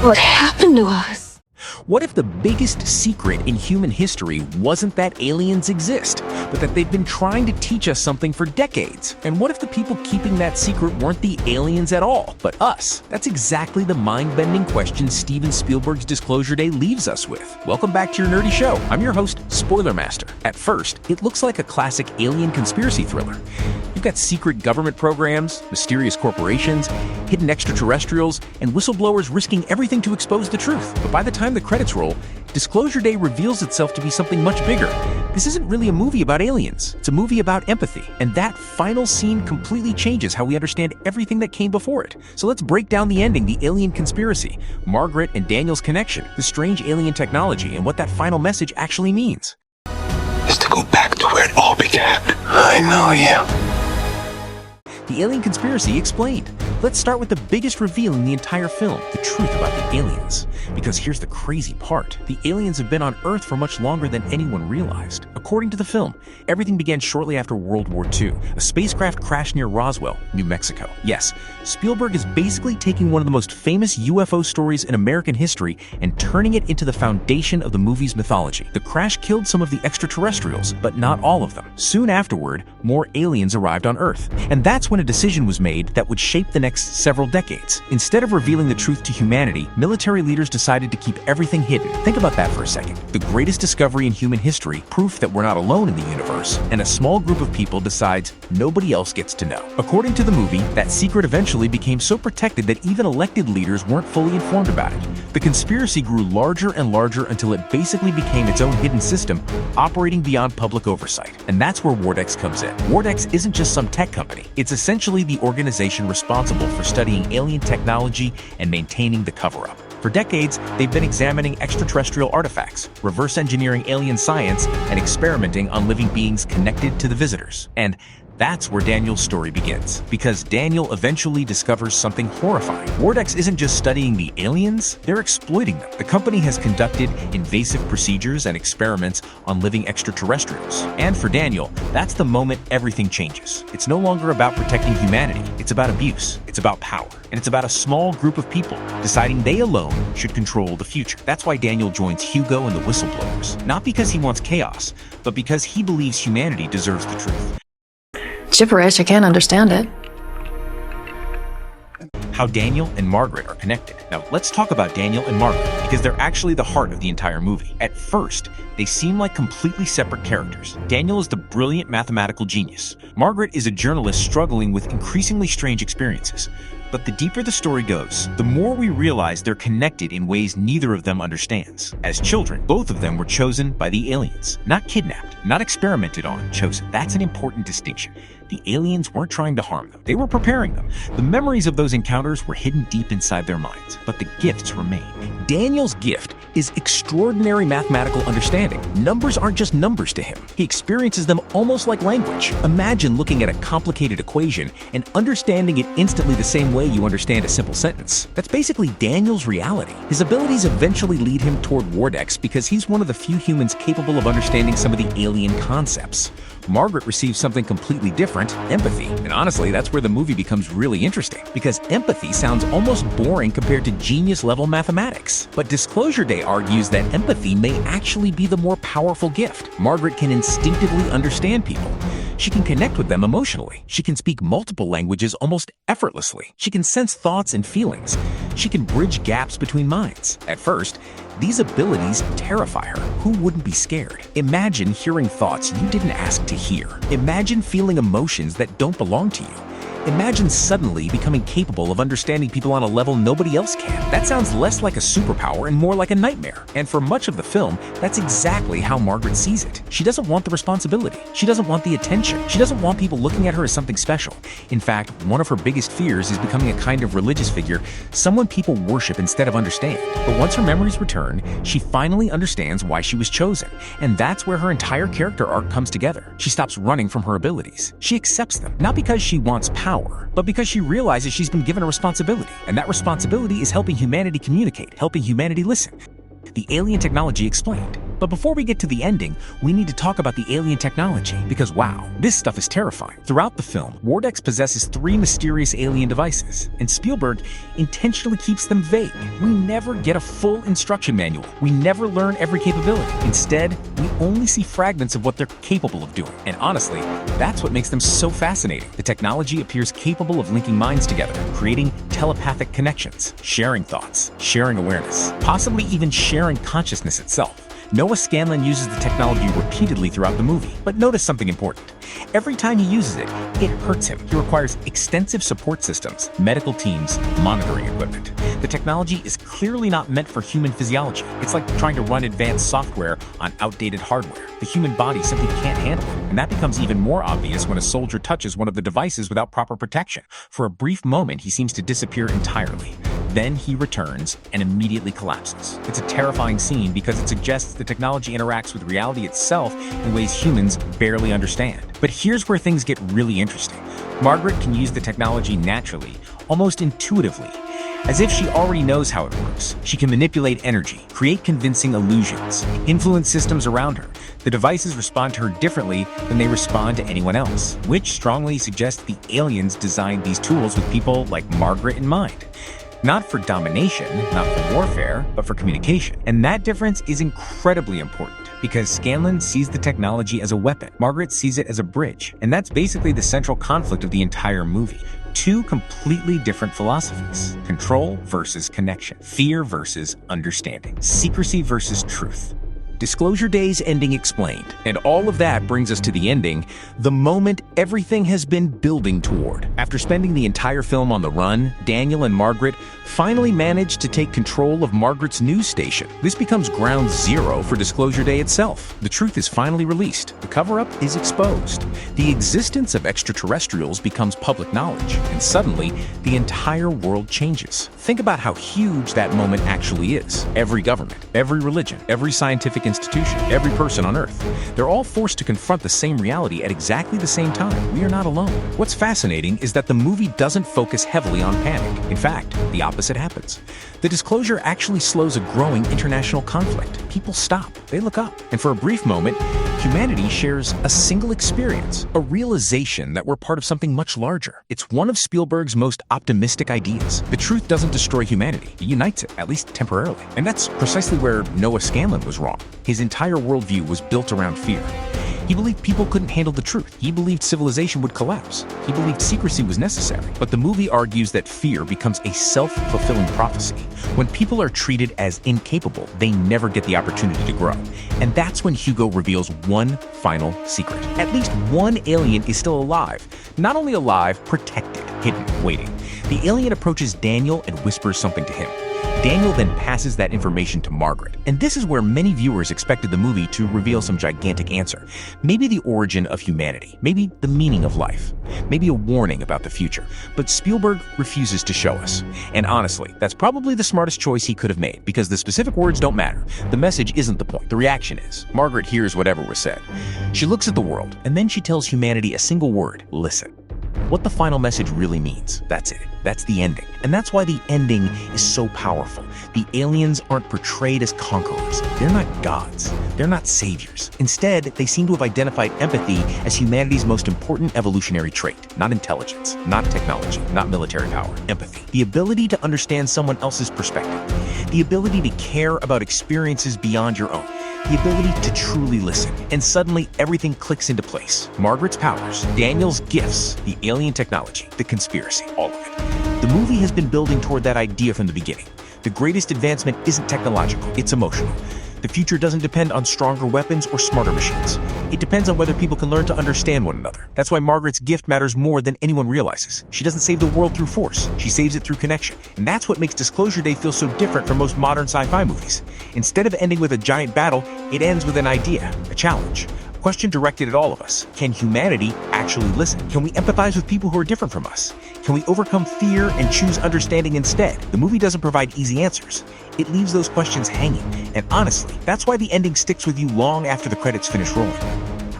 What happened to us? What if the biggest secret in human history wasn't that aliens exist, but that they've been trying to teach us something for decades? And what if the people keeping that secret weren't the aliens at all, but us? That's exactly the mind-bending question Steven Spielberg's Disclosure Day leaves us with. Welcome back to your nerdy show. I'm your host, Spoiler Master. At first, it looks like a classic alien conspiracy thriller. You've got secret government programs, mysterious corporations, hidden extraterrestrials, and whistleblowers risking everything to expose the truth. But by the time the credits roll, Disclosure Day reveals itself to be something much bigger. This isn't really a movie about aliens. It's a movie about empathy. And that final scene completely changes how we understand everything that came before it. So let's break down the ending, the alien conspiracy, Margaret and Daniel's connection, the strange alien technology, and what that final message actually means. Is to go back to where it all began. I know you. The Alien Conspiracy Explained. Let's start with the biggest reveal in the entire film, the truth about the aliens. Because here's the crazy part. The aliens have been on Earth for much longer than anyone realized. According to the film, everything began shortly after World War II. A spacecraft crashed near Roswell, New Mexico. Yes, Spielberg is basically taking one of the most famous UFO stories in American history and turning it into the foundation of the movie's mythology. The crash killed some of the extraterrestrials, but not all of them. Soon afterward, more aliens arrived on Earth. And that's when a decision was made that would shape the next several decades. Instead of revealing the truth to humanity, military leaders decided to keep everything hidden. Think about that for a second. The greatest discovery in human history, proof that we're not alone in the universe, and a small group of people decides nobody else gets to know. According to the movie, that secret eventually became so protected that even elected leaders weren't fully informed about it. The conspiracy grew larger and larger until it basically became its own hidden system, operating beyond public oversight. And that's where Wardex comes in. Wardex isn't just some tech company. It's essentially the organization responsible for studying alien technology and maintaining the cover-up. For decades, they've been examining extraterrestrial artifacts, reverse engineering alien science, and experimenting on living beings connected to the visitors. And that's where Daniel's story begins, because Daniel eventually discovers something horrifying. Wardex isn't just studying the aliens, they're exploiting them. The company has conducted invasive procedures and experiments on living extraterrestrials. And for Daniel, that's the moment everything changes. It's no longer about protecting humanity, it's about abuse, it's about power, and it's about a small group of people deciding they alone should control the future. That's why Daniel joins Hugo and the whistleblowers, not because he wants chaos, but because he believes humanity deserves the truth. Gibberish, I can't understand it. How Daniel and Margaret are connected. Now, let's talk about Daniel and Margaret, because they're actually the heart of the entire movie. At first, they seem like completely separate characters. Daniel is the brilliant mathematical genius. Margaret is a journalist struggling with increasingly strange experiences. But the deeper the story goes, the more we realize they're connected in ways neither of them understands. As children, both of them were chosen by the aliens. Not kidnapped, not experimented on, chosen. That's an important distinction. The aliens weren't trying to harm them. They were preparing them. The memories of those encounters were hidden deep inside their minds, but the gifts remain. Daniel's gift is extraordinary mathematical understanding. Numbers aren't just numbers to him. He experiences them almost like language. Imagine looking at a complicated equation and understanding it instantly the same way you understand a simple sentence. That's basically Daniel's reality. His abilities eventually lead him toward Wardex because he's one of the few humans capable of understanding some of the alien concepts. Margaret receives something completely different, empathy. And honestly, that's where the movie becomes really interesting, because empathy sounds almost boring compared to genius-level mathematics. But Disclosure Day argues that empathy may actually be the more powerful gift. Margaret can instinctively understand people. She can connect with them emotionally. She can speak multiple languages almost effortlessly. She can sense thoughts and feelings. She can bridge gaps between minds. At first, these abilities terrify her. Who wouldn't be scared? Imagine hearing thoughts you didn't ask to hear. Imagine feeling emotions that don't belong to you. Imagine suddenly becoming capable of understanding people on a level nobody else can. That sounds less like a superpower and more like a nightmare. And for much of the film, that's exactly how Margaret sees it. She doesn't want the responsibility. She doesn't want the attention. She doesn't want people looking at her as something special. In fact, one of her biggest fears is becoming a kind of religious figure, someone people worship instead of understand. But once her memories return, she finally understands why she was chosen. And that's where her entire character arc comes together. She stops running from her abilities. She accepts them, not because she wants power, but because she realizes she's been given a responsibility, and that responsibility is helping humanity communicate, helping humanity listen. The Alien Technology Explained. But before we get to the ending, we need to talk about the alien technology, because wow, this stuff is terrifying. Throughout the film, Wardex possesses 3 mysterious alien devices, and Spielberg intentionally keeps them vague. We never get a full instruction manual. We never learn every capability. Instead, we only see fragments of what they're capable of doing. And honestly, that's what makes them so fascinating. The technology appears capable of linking minds together, creating telepathic connections, sharing thoughts, sharing awareness, possibly even sharing consciousness itself. Noah Scanlon uses the technology repeatedly throughout the movie, but notice something important. Every time he uses it, it hurts him. He requires extensive support systems, medical teams, monitoring equipment. The technology is clearly not meant for human physiology. It's like trying to run advanced software on outdated hardware. The human body simply can't handle it. And that becomes even more obvious when a soldier touches one of the devices without proper protection. For a brief moment, he seems to disappear entirely. Then he returns and immediately collapses. It's a terrifying scene because it suggests the technology interacts with reality itself in ways humans barely understand. But here's where things get really interesting. Margaret can use the technology naturally, almost intuitively, as if she already knows how it works. She can manipulate energy, create convincing illusions, influence systems around her. The devices respond to her differently than they respond to anyone else, which strongly suggests the aliens designed these tools with people like Margaret in mind. Not for domination, not for warfare, but for communication. And that difference is incredibly important because Scanlon sees the technology as a weapon. Margaret sees it as a bridge. And that's basically the central conflict of the entire movie. 2 completely different philosophies. Control versus connection. Fear versus understanding. Secrecy versus truth. Disclosure Day's ending explained. And all of that brings us to the ending, the moment everything has been building toward. After spending the entire film on the run, Daniel and Margaret finally managed to take control of Margaret's news station. This becomes ground zero for Disclosure Day itself. The truth is finally released. The cover-up is exposed. The existence of extraterrestrials becomes public knowledge. And suddenly, the entire world changes. Think about how huge that moment actually is. Every government, every religion, every scientific institution, every person on Earth, they're all forced to confront the same reality at exactly the same time. We are not alone. What's fascinating is that the movie doesn't focus heavily on panic. In fact, the opposite happens. The disclosure actually slows a growing international conflict. People stop, they look up, and for a brief moment, humanity shares a single experience, a realization that we're part of something much larger. It's one of Spielberg's most optimistic ideas. The truth doesn't destroy humanity, it unites it, at least temporarily. And that's precisely where Noah Scanlon was wrong. His entire worldview was built around fear. He believed people couldn't handle the truth. He believed civilization would collapse. He believed secrecy was necessary. But the movie argues that fear becomes a self-fulfilling prophecy. When people are treated as incapable, they never get the opportunity to grow. And that's when Hugo reveals one final secret. At least one alien is still alive. Not only alive, protected, hidden, waiting. The alien approaches Daniel and whispers something to him. Daniel then passes that information to Margaret. And this is where many viewers expected the movie to reveal some gigantic answer. Maybe the origin of humanity. Maybe the meaning of life. Maybe a warning about the future. But Spielberg refuses to show us. And honestly, that's probably the smartest choice he could have made, because the specific words don't matter. The message isn't the point. The reaction is. Margaret hears whatever was said. She looks at the world, and then she tells humanity a single word: listen. What the final message really means, that's it. That's the ending. And that's why the ending is so powerful. The aliens aren't portrayed as conquerors. They're not gods. They're not saviors. Instead, they seem to have identified empathy as humanity's most important evolutionary trait. Not intelligence, not technology, not military power. Empathy. The ability to understand someone else's perspective. The ability to care about experiences beyond your own. The ability to truly listen. And suddenly, everything clicks into place. Margaret's powers, Daniel's gifts, the alien technology, the conspiracy, all of it. The movie has been building toward that idea from the beginning. The greatest advancement isn't technological, it's emotional. The future doesn't depend on stronger weapons or smarter machines. It depends on whether people can learn to understand one another. That's why Margaret's gift matters more than anyone realizes. She doesn't save the world through force. She saves it through connection. And that's what makes Disclosure Day feel so different from most modern sci-fi movies. Instead of ending with a giant battle, it ends with an idea, a challenge. A question directed at all of us. Can humanity actually listen? Can we empathize with people who are different from us? Can we overcome fear and choose understanding instead? The movie doesn't provide easy answers. It leaves those questions hanging. And honestly, that's why the ending sticks with you long after the credits finish rolling.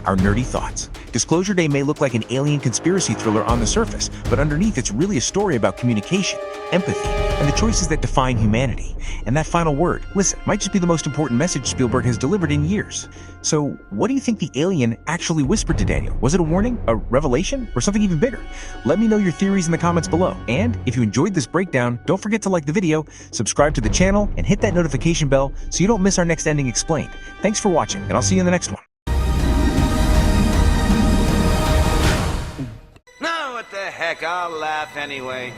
our nerdy thoughts. Disclosure Day may look like an alien conspiracy thriller on the surface, but underneath it's really a story about communication, empathy, and the choices that define humanity. And that final word, listen, might just be the most important message Spielberg has delivered in years. So, what do you think the alien actually whispered to Daniel? Was it a warning, a revelation, or something even bigger? Let me know your theories in the comments below. And if you enjoyed this breakdown, don't forget to like the video, subscribe to the channel, and hit that notification bell so you don't miss our next ending explained. Thanks for watching, and I'll see you in the next one. No, what the heck, I'll laugh anyway.